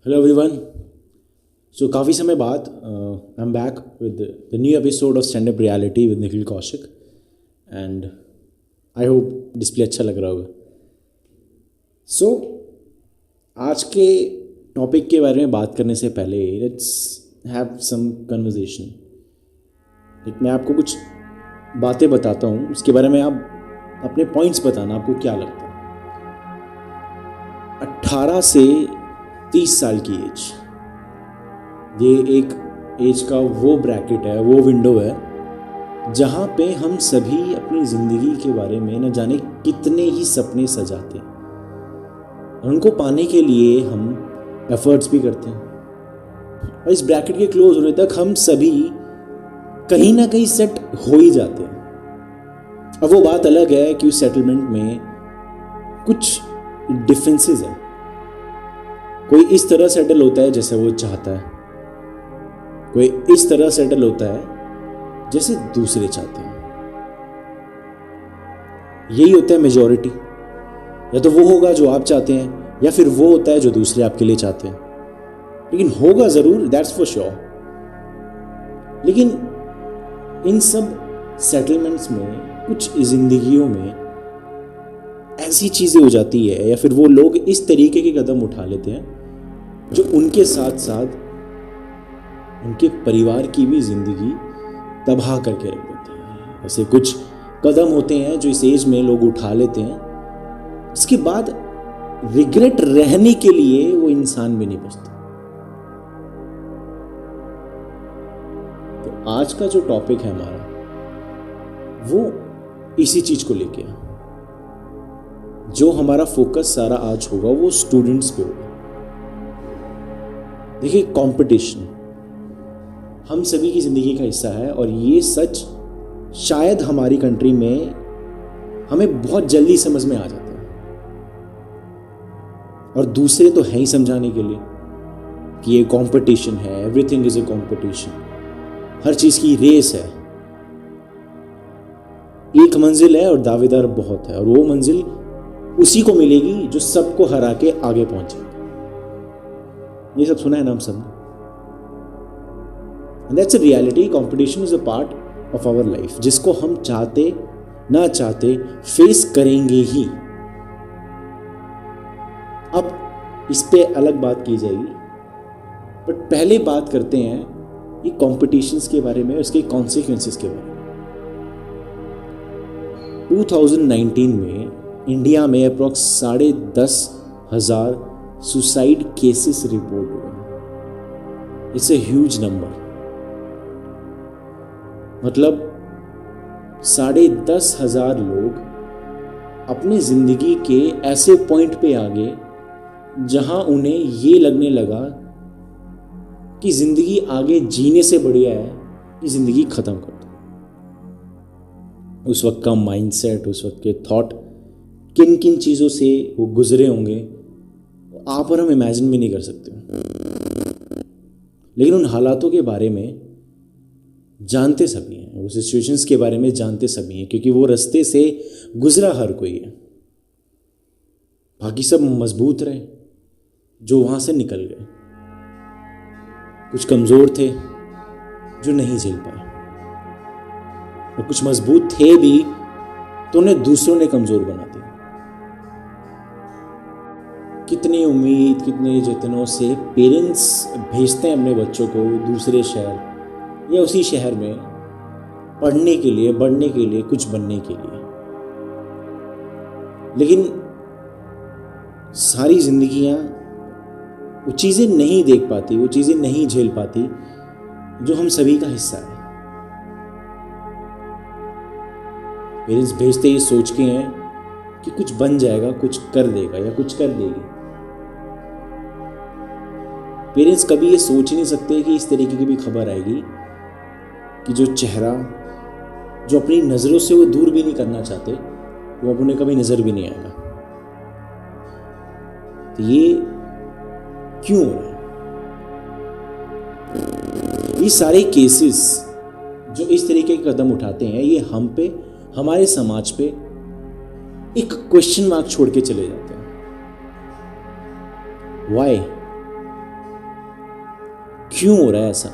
Hello everyone. सो काफ़ी समय बाद I am back with the new episode of stand up reality with Nikhil Kaushik and I hope display अच्छा लग रहा होगा। सो आज के टॉपिक के बारे में बात करने से पहले लेट्स हैव सम कन्वर्सेशन। मैं आपको कुछ बातें बताता हूँ, उसके बारे में आप अपने पॉइंट्स बताना, आपको क्या लगता है। 18 से 30 साल की एज, ये एक एज का वो ब्रैकेट है, वो विंडो है जहाँ पे हम सभी अपनी ज़िंदगी के बारे में न जाने कितने ही सपने सजाते हैं और उनको पाने के लिए हम एफर्ट्स भी करते हैं। और इस ब्रैकेट के क्लोज होने तक हम सभी कहीं ना कहीं सेट हो ही जाते हैं। अब वो बात अलग है कि उस सेटलमेंट में कुछ डिफरेंसेस हैं। कोई इस तरह सेटल होता है जैसे वो चाहता है, कोई इस तरह सेटल होता है जैसे दूसरे चाहते हैं। यही होता है मेजॉरिटी। या तो वो होगा जो आप चाहते हैं या फिर वो होता है जो दूसरे आपके लिए चाहते हैं, लेकिन होगा ज़रूर, दैट्स फॉर श्योर। लेकिन इन सब सेटलमेंट्स में कुछ जिंदगियों में ऐसी चीज़ें हो जाती है या फिर वो लोग इस तरीके के कदम उठा लेते हैं जो उनके साथ साथ उनके परिवार की भी ज़िंदगी तबाह करके रख देते हैं। ऐसे कुछ कदम होते हैं जो इस एज में लोग उठा लेते हैं, इसके बाद रिग्रेट रहने के लिए वो इंसान भी नहीं बचता। तो आज का जो टॉपिक है हमारा, वो इसी चीज़ को लेके है। जो हमारा फोकस सारा आज होगा वो स्टूडेंट्स पे होगा। देखिए, कंपटीशन हम सभी की ज़िंदगी का हिस्सा है और ये सच शायद हमारी कंट्री में हमें बहुत जल्दी समझ में आ जाता है और दूसरे तो है ही समझाने के लिए कि ये कंपटीशन है, एवरीथिंग इज ए कंपटीशन, हर चीज़ की रेस है। एक मंजिल है और दावेदार बहुत है और वो मंजिल उसी को मिलेगी जो सबको हरा के आगे पहुंचे। ये सब सुना है ना हम सब। And that's a reality. Competition is a part of our life, जिसको हम चाहते ना चाहते फेस करेंगे ही। अब इस पे अलग बात की जाएगी, बट पहले बात करते हैं ये कॉम्पिटिशन्स के बारे में, उसके कॉन्सिक्वेंसेस के बारे में। 2019 में इंडिया में अप्रॉक्स 10,500 सुसाइड केसेस रिपोर्ट हुए। It's a huge number. मतलब 10,500 लोग अपनी ज़िंदगी के ऐसे पॉइंट पे आ गए जहां उन्हें ये लगने लगा कि ज़िंदगी आगे जीने से बढ़िया है कि ज़िंदगी ख़त्म कर दो। उस वक्त का माइंडसेट, उस वक्त के थॉट, किन किन चीज़ों से वो गुजरे होंगे आप और हम इमेजिन भी नहीं कर सकते। लेकिन उन हालातों के बारे में जानते सभी हैं, वो सिचुएशंस के बारे में जानते सभी हैं, क्योंकि वो रास्ते से गुजरा हर कोई है। बाकी सब मजबूत रहे जो वहाँ से निकल गए। कुछ कमज़ोर थे जो नहीं झेल पाए और कुछ मजबूत थे भी तो उन्हें दूसरों ने कमज़ोर बना दिया। कितनी उम्मीद, कितने जतनों से पेरेंट्स भेजते हैं अपने बच्चों को दूसरे शहर या उसी शहर में पढ़ने के लिए, बढ़ने के लिए, कुछ बनने के लिए। लेकिन सारी जिंदगियां वो चीज़ें नहीं देख पाती, वो चीज़ें नहीं झेल पाती जो हम सभी का हिस्सा है। पेरेंट्स भेजते ये सोच के हैं कि कुछ बन जाएगा, कुछ कर देगा या कुछ कर देगी। पेरेंट्स कभी ये सोच ही नहीं सकते कि इस तरीके की भी खबर आएगी कि जो चेहरा जो अपनी नज़रों से वो दूर भी नहीं करना चाहते, वो अब उन्हें कभी नज़र भी नहीं आएगा। तो ये क्यों हो रहा है? ये सारे केसेस जो इस तरीके के कदम उठाते हैं, ये हम पे, हमारे समाज पे एक क्वेश्चन मार्क छोड़ के चले जाते हैं। वाई? क्यों हो रहा है ऐसा?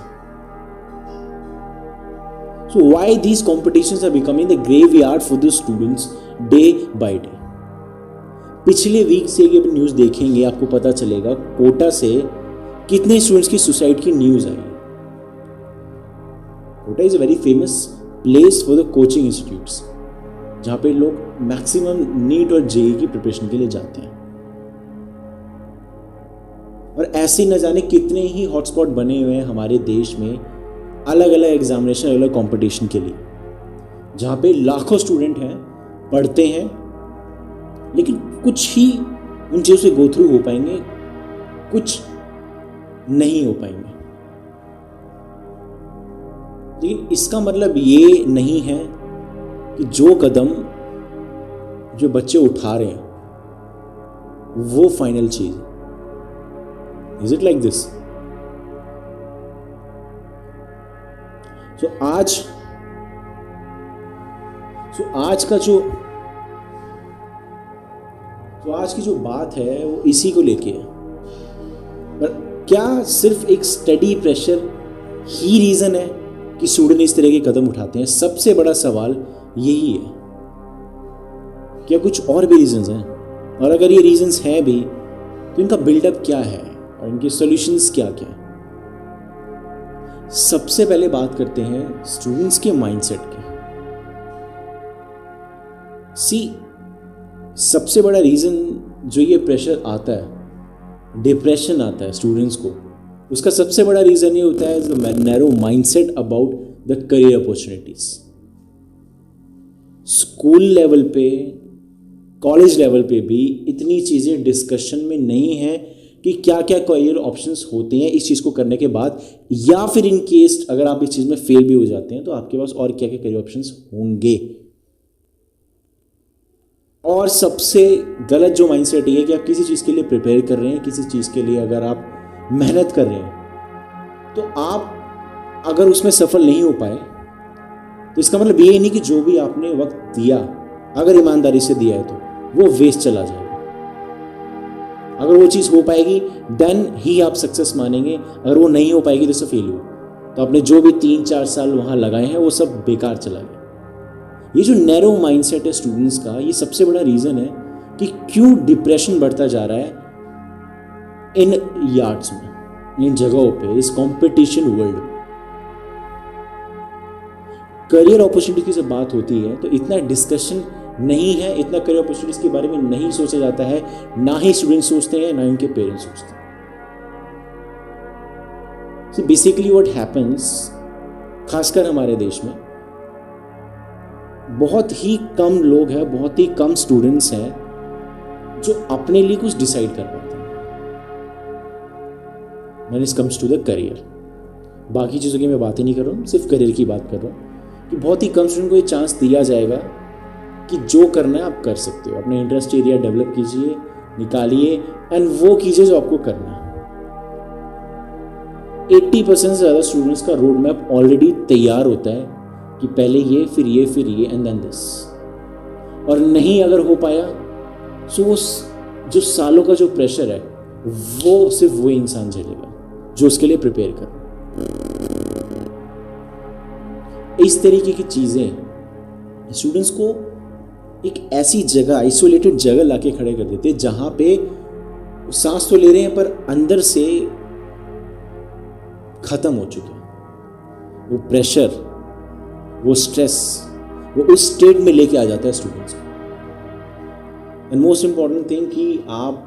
So why these competitions are becoming the graveyard for the students day by day? पिछले वीक से ये न्यूज़ देखेंगे आपको पता चलेगा कोटा से कितने स्टूडेंट्स की सुसाइड की न्यूज़ आई। Kota is a very famous place for the coaching institutes, जहाँ पे लोग मैक्सिमम नीट और जेईई की प्रिपरेशन के लिए जाते हैं। और ऐसे न जाने कितने ही हॉटस्पॉट बने हुए हैं हमारे देश में अलग अलग एग्जामिनेशन, अलग अलग कंपटीशन के लिए, जहाँ पे लाखों स्टूडेंट हैं, पढ़ते हैं, लेकिन कुछ ही उन चीज़ों से गो थ्रू हो पाएंगे, कुछ नहीं हो पाएंगे। लेकिन इसका मतलब ये नहीं है कि जो कदम जो बच्चे उठा रहे हैं वो फाइनल चीज है। Is it like this? आज की जो बात है वो इसी को लेके है। पर क्या सिर्फ एक स्टडी प्रेशर ही रीजन है कि स्टूडेंट इस तरह के कदम उठाते हैं? सबसे बड़ा सवाल यही है। क्या कुछ और भी रीजंस हैं? और अगर ये रीजंस हैं भी तो इनका बिल्डअप क्या है और इनके सॉल्यूशंस क्या क्या है? सबसे पहले बात करते हैं स्टूडेंट्स के माइंडसेट की। सबसे बड़ा रीजन जो ये प्रेशर आता है, डिप्रेशन आता है स्टूडेंट्स को, उसका सबसे बड़ा रीजन ये होता है the narrow mindset about the career opportunities. School level पे, कॉलेज लेवल पे भी इतनी चीज़ें डिस्कशन में नहीं है कि क्या क्या करियर ऑप्शंस होते हैं इस चीज़ को करने के बाद, या फिर इन केस अगर आप इस चीज़ में फेल भी हो जाते हैं तो आपके पास और क्या क्या करियर ऑप्शंस होंगे। और सबसे गलत जो माइंडसेट ये है कि आप किसी चीज़ के लिए प्रिपेयर कर रहे हैं, किसी चीज़ के लिए अगर आप मेहनत कर रहे हैं तो आप अगर उसमें सफल नहीं हो पाए तो इसका मतलब ये नहीं कि जो भी आपने वक्त दिया, अगर ईमानदारी से दिया है तो वो वेस्ट चला जाएगा। अगर वो चीज़ हो पाएगी देन ही आप सक्सेस मानेंगे, अगर वो नहीं हो पाएगी तो इसे फेल्यूर। तो आपने जो भी 3-4 साल वहाँ लगाए हैं वो सब बेकार चला गया। ये जो नैरो माइंडसेट है स्टूडेंट्स का, ये सबसे बड़ा रीज़न है कि क्यों डिप्रेशन बढ़ता जा रहा है इन यार्ड्स में, इन जगहों पे, इस कंपटीशन वर्ल्ड में। करियर अपॉर्चुनिटी की जब बात होती है तो इतना डिस्कशन नहीं है, इतना करियर अपॉर्चुनिटीज के बारे में नहीं सोचा जाता है, ना ही स्टूडेंट सोचते हैं, ना ही उनके पेरेंट्स सोचते हैं। सो बेसिकली व्हाट हैपेंस, खासकर हमारे देश में बहुत ही कम लोग हैं, बहुत ही कम स्टूडेंट्स हैं जो अपने लिए कुछ डिसाइड कर पाते हैं when it comes to the career. बाकी चीज़ों की मैं बात ही नहीं कर रहा हूँ, सिर्फ करियर की बात कर रहा हूँ कि बहुत ही कम स्टूडेंट को ये चांस दिया जाएगा कि जो करना है आप कर सकते हो। अपने इंटरेस्ट एरिया डेवलप कीजिए, निकालिए एंड वो कीजिए जो आपको करना है। 80% से ज़्यादा स्टूडेंट्स का रोड मैप ऑलरेडी तैयार होता है कि पहले ये, फिर ये, फिर ये एंड देन दिस। और नहीं अगर हो पाया सो वो जो सालों का जो प्रेशर है वो सिर्फ वो इंसान झेलेगा जो उसके लिए प्रिपेयर कर। इस तरीके की चीज़ें स्टूडेंट्स को एक ऐसी जगह, आइसोलेटेड जगह लाके खड़े कर देते हैं जहां पे सांस तो ले रहे हैं पर अंदर से खत्म हो चुके हैं। वो प्रेशर, वो स्ट्रेस, वो उस स्टेट में लेके आ जाता है स्टूडेंट्स को। एंड मोस्ट इंपॉर्टेंट थिंग कि आप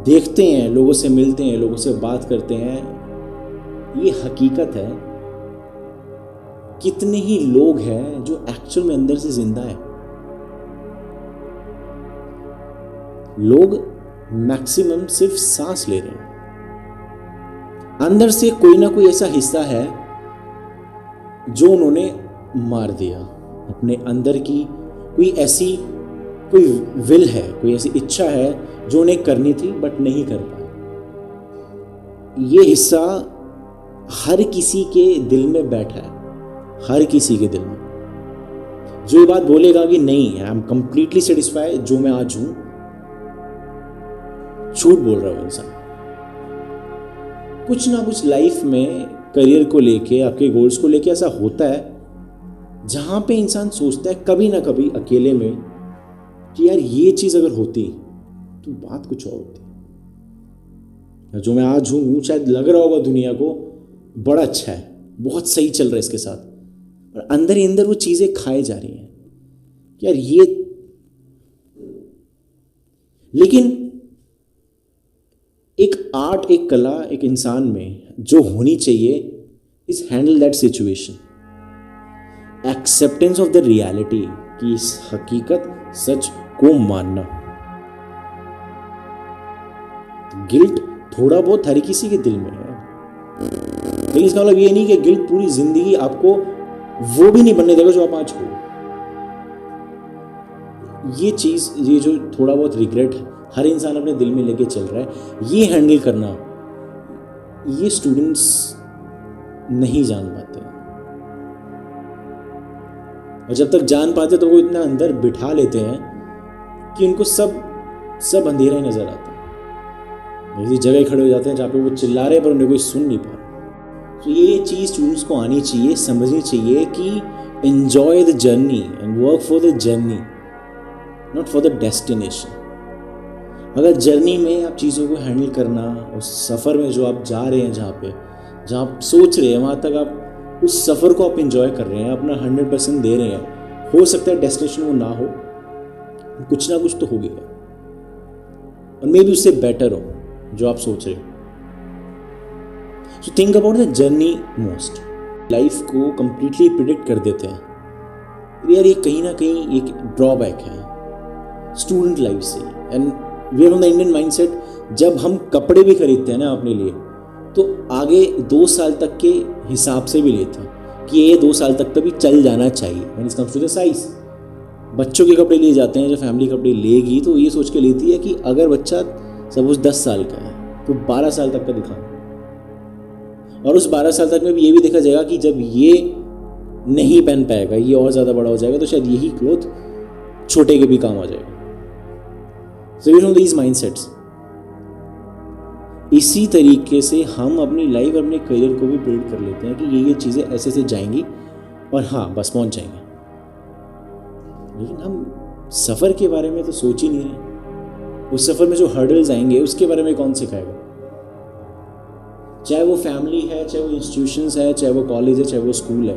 देखते हैं, लोगों से मिलते हैं, लोगों से बात करते हैं, ये हकीकत है कितने ही लोग हैं जो एक्चुअल में अंदर से जिंदा है। लोग मैक्सिमम सिर्फ सांस ले रहे हैं, अंदर से कोई ना कोई ऐसा हिस्सा है जो उन्होंने मार दिया। अपने अंदर की कोई विल है, कोई ऐसी इच्छा है जो उन्हें करनी थी बट नहीं कर पाए। ये हिस्सा हर किसी के दिल में बैठा है, हर किसी के दिल में, जो ये बात बोलेगा कि नहीं, आई एम कंप्लीटली सेटिस्फाइड जो मैं आज हूं, झूठ बोल रहा हूं इंसान। कुछ ना कुछ लाइफ में करियर को लेके, आपके गोल्स को लेके ऐसा होता है जहाँ पे इंसान सोचता है कभी ना कभी अकेले में कि यार ये चीज़ अगर होती तो बात कुछ और होती। जो मैं आज हूँ शायद लग रहा होगा दुनिया को बड़ा अच्छा है, बहुत सही चल रहा है इसके साथ, और अंदर ही अंदर वो चीज़ें खाए जा रही हैं कि यार ये। लेकिन एक आर्ट, एक कला एक इंसान में जो होनी चाहिए is handle that situation, acceptance of the reality, कि इस हकीकत सच को मानना। गिल्ट थोड़ा बहुत हर किसी के दिल में है, लेकिन इसका मतलब ये नहीं कि गिल्ट पूरी जिंदगी आपको वो भी नहीं बनने देगा जो आप आज हो। ये चीज, ये जो थोड़ा बहुत रिग्रेट हर इंसान अपने दिल में लेके चल रहा है, ये हैंडल करना ये स्टूडेंट्स नहीं जान पाते, और जब तक जान पाते तो वो इतना अंदर बिठा लेते हैं कि उनको सब अंधेरा ही नजर आता है। ऐसी जगह खड़े हो जाते हैं जहाँ पे वो चिल्ला रहे हैं पर उन्हें कोई सुन नहीं पा रहा। तो ये चीज़ स्टूडेंट्स को आनी चाहिए, समझनी चाहिए कि enjoy the journey and work for the journey, not for the destination. अगर जर्नी में आप चीज़ों को हैंडल करना, उस सफ़र में जो आप जा रहे हैं, जहाँ आप सोच रहे हैं वहाँ तक आप उस सफ़र को आप एंजॉय कर रहे हैं, अपना 100% दे रहे हैं, हो सकता है डेस्टिनेशन वो ना हो, कुछ ना कुछ तो हो गया, और मे बी उससे बेटर हो जो आप सोच रहे हो। So think about the journey most. Life को कंप्लीटली प्रिडिक्ट कर देते हैं यार, ये कहीं ना कहीं एक ड्रॉबैक है स्टूडेंट लाइफ से। And we are on the Indian mindset, जब हम कपड़े भी खरीदते हैं ना अपने लिए, तो आगे 2 साल तक के हिसाब से भी लेते हैं कि ये 2 साल तक तो भी चल जाना चाहिए। When it comes to the size, बच्चों के कपड़े लिए जाते हैं, जो फैमिली कपड़े लेगी तो ये सोच के लेती है कि अगर बच्चा सपोज 10 साल का है तो 12 साल तक का दिखाना, और उस 12 साल तक में भी ये भी देखा जाएगा कि जब ये नहीं पहन पाएगा, ये और ज़्यादा बड़ा हो जाएगा, तो शायद यही क्लोथ छोटे के भी काम आ जाएगा। So we know these mindsets. इसी तरीके से हम अपनी लाइफ और अपने करियर को भी बिल्ड कर लेते हैं कि ये चीज़ें ऐसे से जाएंगी और हाँ बस पहुंच जाएंगे, लेकिन हम सफ़र के बारे में तो सोच ही नहीं रहे। उस सफ़र में जो हर्डल्स आएंगे उसके बारे में कौन सिखाएगा? चाहे वो फैमिली है, चाहे वो इंस्टीट्यूशंस है, चाहे वो कॉलेज है, चाहे वो स्कूल है,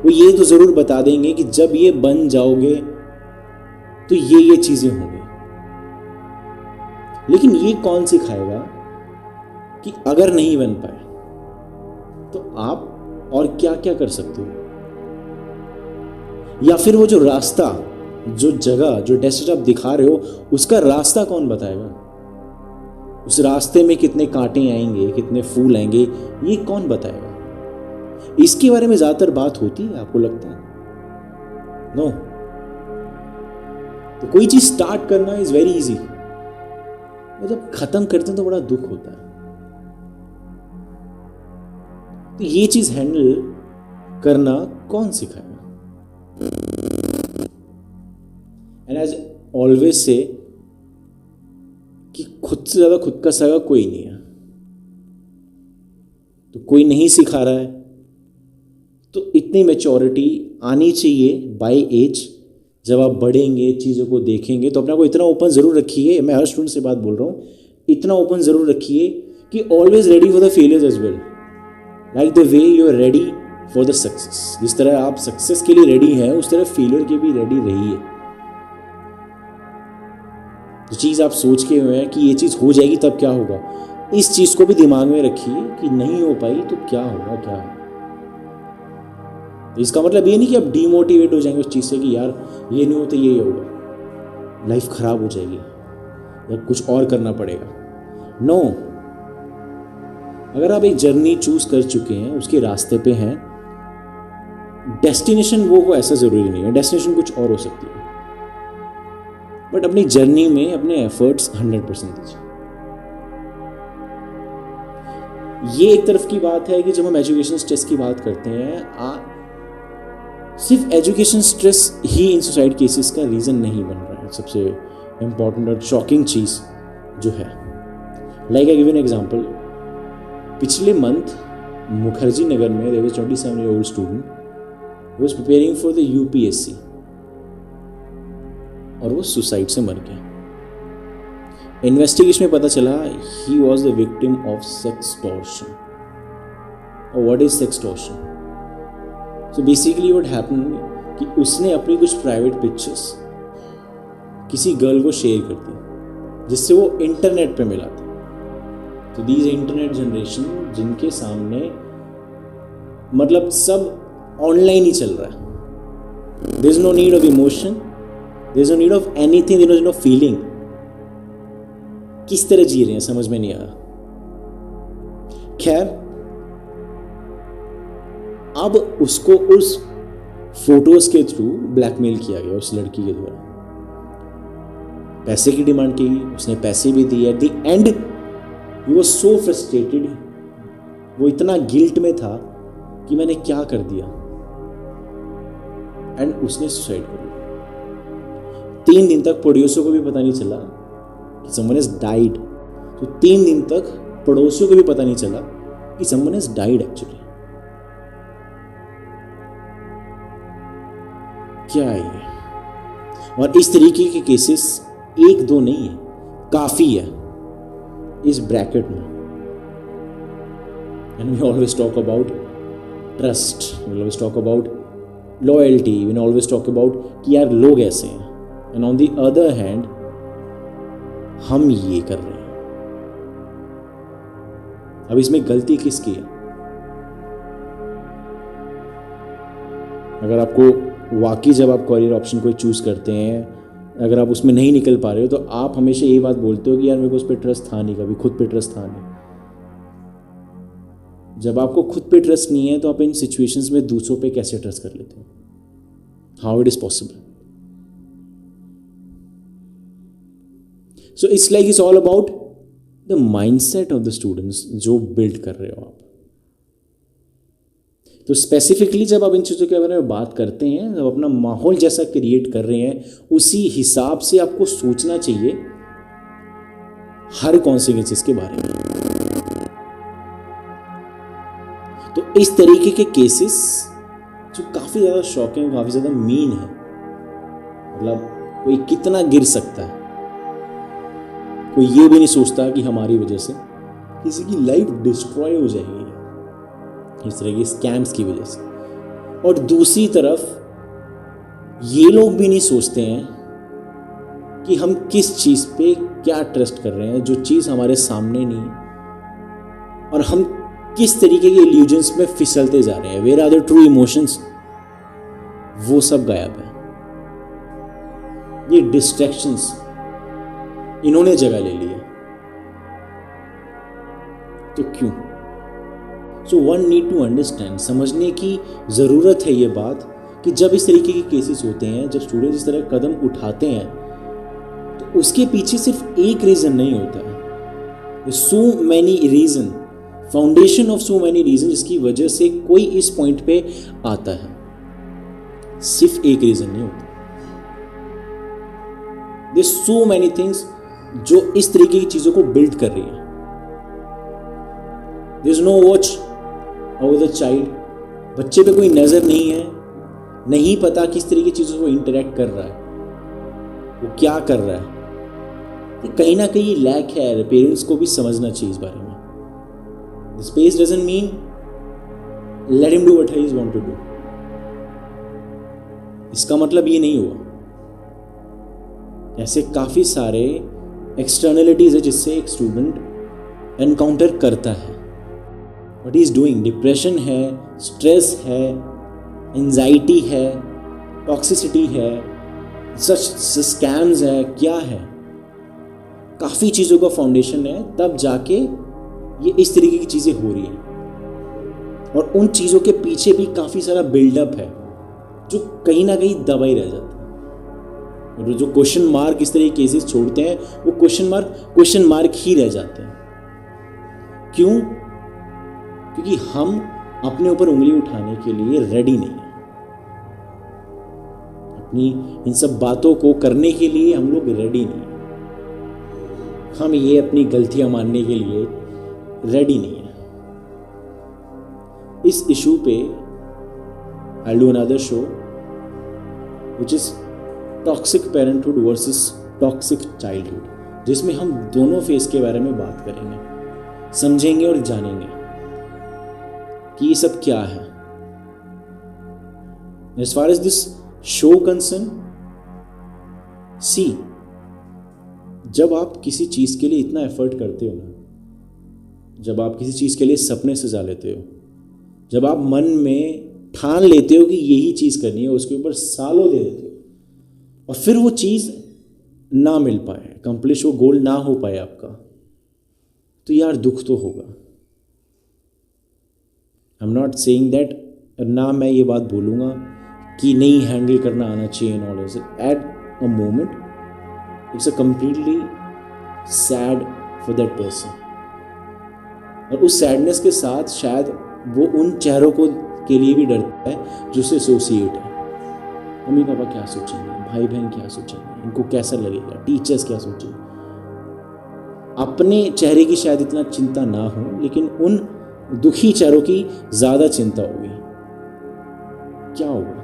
वो ये तो ज़रूर बता देंगे कि जब ये बन जाओगे तो ये चीज़ें होंगी, लेकिन ये कौन सिखाएगा कि अगर नहीं बन पाए तो आप और क्या क्या कर सकते हो? या फिर वो जो रास्ता, जो जगह, जो डेस्टिनेशन आप दिखा रहे हो, उसका रास्ता कौन बताएगा? उस रास्ते में कितने कांटे आएंगे, कितने फूल आएंगे, ये कौन बताएगा? इसके बारे में ज्यादातर बात होती है, आपको लगता है? नो। तो कोई चीज स्टार्ट करना इज वेरी इजी, और जब खत्म करते हैं तो बड़ा दुख होता है। तो ये चीज हैंडल करना कौन सिखाएगा? एंड एज ऑलवेज से कि खुद से ज्यादा खुद का सगा कोई नहीं है, तो कोई नहीं सिखा रहा है, तो इतनी मैच्योरिटी आनी चाहिए बाय एज। जब आप बढ़ेंगे, चीज़ों को देखेंगे, तो अपने को इतना ओपन ज़रूर रखिए, मैं हर स्टूडेंट से बात बोल रहा हूँ, इतना ओपन ज़रूर रखिए कि always ready for the failures as well, like the way you are ready for the success. जिस तरह आप सक्सेस के लिए रेडी हैं, उस तरह फेलियर के भी रेडी रहिए। जो चीज़ आप सोच के हुए हैं कि ये चीज़ हो जाएगी तब क्या होगा, इस चीज़ को भी दिमाग में रखिए कि नहीं हो पाई तो क्या होगा, क्या है। तो इसका मतलब ये नहीं कि आप डीमोटिवेट हो जाएंगे उस चीज़ से कि यार ये नहीं होता ये होगा, लाइफ खराब हो जाएगी या कुछ और करना पड़ेगा। नो, अगर आप एक जर्नी चूज कर चुके हैं, उसके रास्ते पे हैं, डेस्टिनेशन वो हो ऐसा जरूरी नहीं है, डेस्टिनेशन कुछ और हो सकती है, बट अपनी जर्नी में अपने एफर्ट्स 100% दीजिए। ये एक तरफ की बात है कि जब हम एजुकेशन स्ट्रेस की बात करते हैं, सिर्फ एजुकेशन स्ट्रेस ही इन सुसाइड केसेस का रीज़न नहीं बन रहा है। सबसे इम्पॉर्टेंट और शॉकिंग चीज़ जो है, like I give an example, पिछले मंथ मुखर्जी नगर में there was 27-year-old student was preparing for the UPSC और वो सुसाइड से मर गया। इन्वेस्टिगेशन में पता चला he was the victim of sextortion. और what is sextortion? So basically what happened कि उसने अपनी कुछ प्राइवेट पिक्चर्स किसी गर्ल को शेयर कर दी जिससे वो इंटरनेट पे मिला था। तो दीज इंटरनेट जनरेशन जिनके सामने मतलब सब ऑनलाइन ही चल रहा है। There is no need of emotion, there is no need of anything, there is no feeling. किस तरह जी रहे हैं समझ में नहीं आ रहा। खैर, अब उसको उस फोटोज के थ्रू ब्लैकमेल किया गया उस लड़की के द्वारा। पैसे की डिमांड की, उसने पैसे भी दिए। At the and he was so frustrated, वो इतना गिल्ट में था कि मैंने क्या कर दिया, एंड उसने सुसाइड कर लिया। 3 दिन तक पड़ोसियों को भी पता नहीं चला कि समवन हैज डाइड। तो 3 दिन तक पड़ोसियों को भी पता नहीं चला कि समवन हैज डाइड एक्चुअली। क्या है ये? और इस तरीके के केसेस 1-2 नहीं है, काफी है इस ब्रैकेट में। And we always talk about trust, we always talk about loyalty, we always talk about कि यार लोग ऐसे हैं। And on the other hand हम ये कर रहे हैं। अब इसमें गलती किसकी है? अगर आपको वाकई जब आप करियर ऑप्शन कोई चूज करते हैं, अगर आप उसमें नहीं निकल पा रहे हो, तो आप हमेशा यही बात बोलते हो कि यार मेरे को उस पर ट्रस्ट था नहीं, कभी खुद पे ट्रस्ट था नहीं। जब आपको खुद पे ट्रस्ट नहीं है तो आप इन सिचुएशंस में दूसरों पे कैसे ट्रस्ट कर लेते हो? How it is possible? So it's like it's all about the mindset of the students जो बिल्ड कर रहे हो आप। तो स्पेसिफिकली जब आप इन चीज़ों के बारे में बात करते हैं, जब अपना माहौल जैसा क्रिएट कर रहे हैं, उसी हिसाब से आपको सोचना चाहिए हर कॉन्सिक्वेंसेस के बारे में। तो इस तरीके के केसेस जो काफ़ी ज़्यादा शॉकिंग, काफ़ी ज़्यादा मीन है, मतलब कोई कितना गिर सकता है, कोई ये भी नहीं सोचता कि हमारी वजह से किसी की लाइफ डिस्ट्रॉय हो जाएगी इस तरह के स्कैम्स की वजह से। और दूसरी तरफ ये लोग भी नहीं सोचते हैं कि हम किस चीज़ पे क्या ट्रस्ट कर रहे हैं, जो चीज़ हमारे सामने नहीं है, और हम किस तरीके के इल्यूजन्स में फिसलते जा रहे हैं। Where are the true emotions? वो सब गायब है। ये डिस्ट्रैक्शंस इन्होंने जगह ले ली है। तो क्यों? So one need to understand, समझने की ज़रूरत है ये बात कि जब इस तरीके के केसेस होते हैं, जब स्टूडेंट्स इस तरह कदम उठाते हैं, तो उसके पीछे सिर्फ एक रीज़न नहीं होता है। So many reason, foundation of so many reason, जिसकी वजह से कोई इस पॉइंट पे आता है। सिर्फ एक रीज़न नहीं होता, देयर सो मैनी थिंग्स जो इस तरीके की चीज़ों को बिल्ड कर रही है। There is no watch over the child, बच्चे पे कोई नज़र नहीं है, नहीं पता किस तरीके की चीज़ों को इंटरेक्ट कर रहा है, वो क्या कर रहा है। कहीं ना कहीं लैक है, पेरेंट्स को भी समझना चाहिए इस बारे में। Space doesn't mean let him do what he want to do. इसका मतलब ये नहीं हुआ। ऐसे काफ़ी सारे एक्सटर्नलिटीज़ है जिससे एक स्टूडेंट एनकाउंटर करता है। What he is doing, depression है, स्ट्रेस है, एंजाइटी है, टॉक्सिसिटी है, सच स्कैम्स है, क्या है, काफ़ी चीज़ों का फाउंडेशन है, तब जाके ये इस तरीके की चीज़ें हो रही हैं। और उन चीज़ों के पीछे भी काफ़ी सारा बिल्डअप है जो कहीं ना कहीं दबा ही रह जाता है। और जो क्वेश्चन मार्क इस तरह के केसेस छोड़ते हैं, वो क्वेश्चन मार्क ही रह जाते हैं। क्यों? क्योंकि हम अपने ऊपर उंगली उठाने के लिए रेडी नहीं है। अपनी इन सब बातों को करने के लिए हम लोग रेडी नहीं है। हम ये अपनी गलतियां मानने के लिए रेडी नहीं है। इस इशू पे I do another show which is toxic parenthood versus toxic childhood, जिसमें हम दोनों फेस के बारे में बात करेंगे, समझेंगे और जानेंगे कि ये सब क्या है। As far as this show concern, see, जब आप किसी चीज के लिए इतना एफर्ट करते हो ना, जब आप किसी चीज के लिए सपने सजा लेते हो, जब आप मन में ठान लेते हो कि यही चीज करनी है, उसके ऊपर सालों दे देते हो और फिर वो चीज ना मिल पाए, कंप्लीट वो गोल ना हो पाए आपका, तो यार दुख तो होगा। I am not saying that, ना मैं ये बात बोलूँगा कि नहीं हैंडल करना आना चाहिए in all at a moment, it's a completely sad for that person. और उस सैडनेस के साथ शायद वो उन चेहरों को के लिए भी डरता है जो से एसोसिएट है। मम्मी पापा क्या सोचेंगे, भाई बहन क्या सोचेंगे, इनको कैसा लगेगा, टीचर्स क्या सोचेंगे। अपने चेहरे की शायद इतना चिंता ना हो, लेकिन उन दुखी चेहरों की ज़्यादा चिंता होगी। क्या होगा?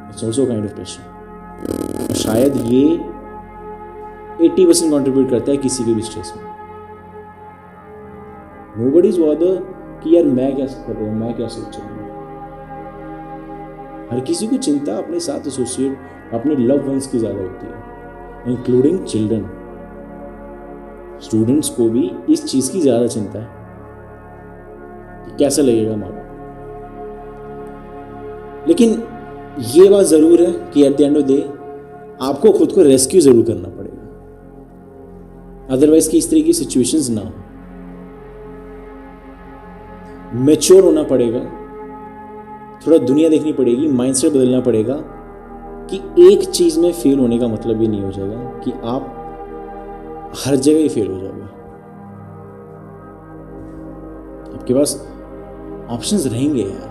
It's also kind of pressure. शायद ये 80% कॉन्ट्रीब्यूट करता है किसी के भी स्ट्रेस में। नोबडी इज बॉदर कि यार मैं क्या कर रहा हूँ, मैं क्या सोच रहा हूँ। हर किसी को चिंता अपने साथ एसोसिएट अपने लव वंस की ज़्यादा होती है, इंक्लूडिंग चिल्ड्रन। स्टूडेंट्स को भी इस चीज़ की ज़्यादा चिंता है कि कैसा लगेगा माँ बाप। लेकिन ये बात ज़रूर है कि at the end of the day आपको खुद को रेस्क्यू ज़रूर करना पड़ेगा, अदरवाइज कि इस तरह की सिचुएशंस ना हो। मैच्योर होना पड़ेगा, थोड़ा दुनिया देखनी पड़ेगी, माइंडसेट बदलना पड़ेगा कि एक चीज़ में फेल होने का मतलब ये नहीं हो जाएगा कि आप हर जगह ही फेल हो जाओगे। आपके पास ऑप्शंस रहेंगे यार।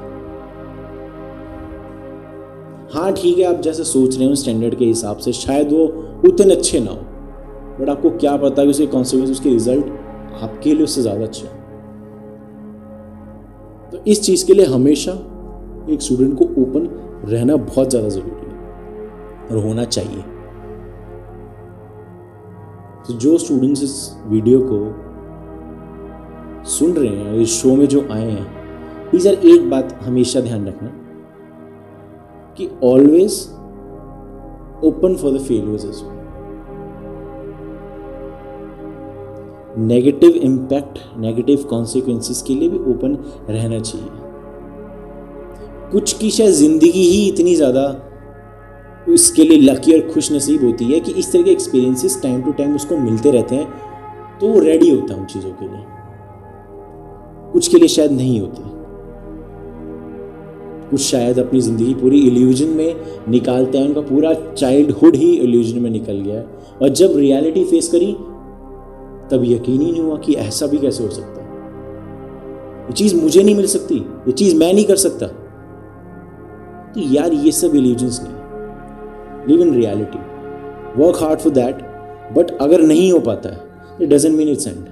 हाँ ठीक है, आप जैसे सोच रहे हो स्टैंडर्ड के हिसाब से शायद वो उतने अच्छे ना हो, बट आपको क्या पता कि उसके कॉन्सिक्वेंस, उसके रिजल्ट आपके लिए उससे ज़्यादा अच्छे हैं। तो इस चीज़ के लिए हमेशा एक स्टूडेंट को ओपन रहना बहुत ज़्यादा ज़रूरी है और होना चाहिए। तो जो स्टूडेंट्स इस वीडियो को सुन रहे हैं, इस शो में जो आए हैं, प्लीज यार एक बात हमेशा ध्यान रखना कि always open for the failures as well. Negative impact, negative consequences के लिए भी ओपन रहना चाहिए। कुछ की शायद जिंदगी ही इतनी ज़्यादा उसके लिए लकी और खुश नसीब होती है कि इस तरह के एक्सपीरियंसेस टाइम टू टाइम उसको मिलते रहते हैं, तो वो रेडी होता है उन चीज़ों के लिए। कुछ के लिए शायद नहीं होते, कुछ शायद अपनी ज़िंदगी पूरी इल्यूजन में निकालते हैं, उनका पूरा चाइल्डहुड ही इल्यूजन में निकल गया है, और जब रियलिटी फेस करी तब यकीन ही नहीं हुआ कि ऐसा भी कैसे हो सकता है, ये चीज़ मुझे नहीं मिल सकती, ये चीज़ मैं नहीं कर सकता। तो यार ये सब इल्यूजन्स नहीं, live in reality, work hard for that. But अगर नहीं हो पाता है, it doesn't mean it's and.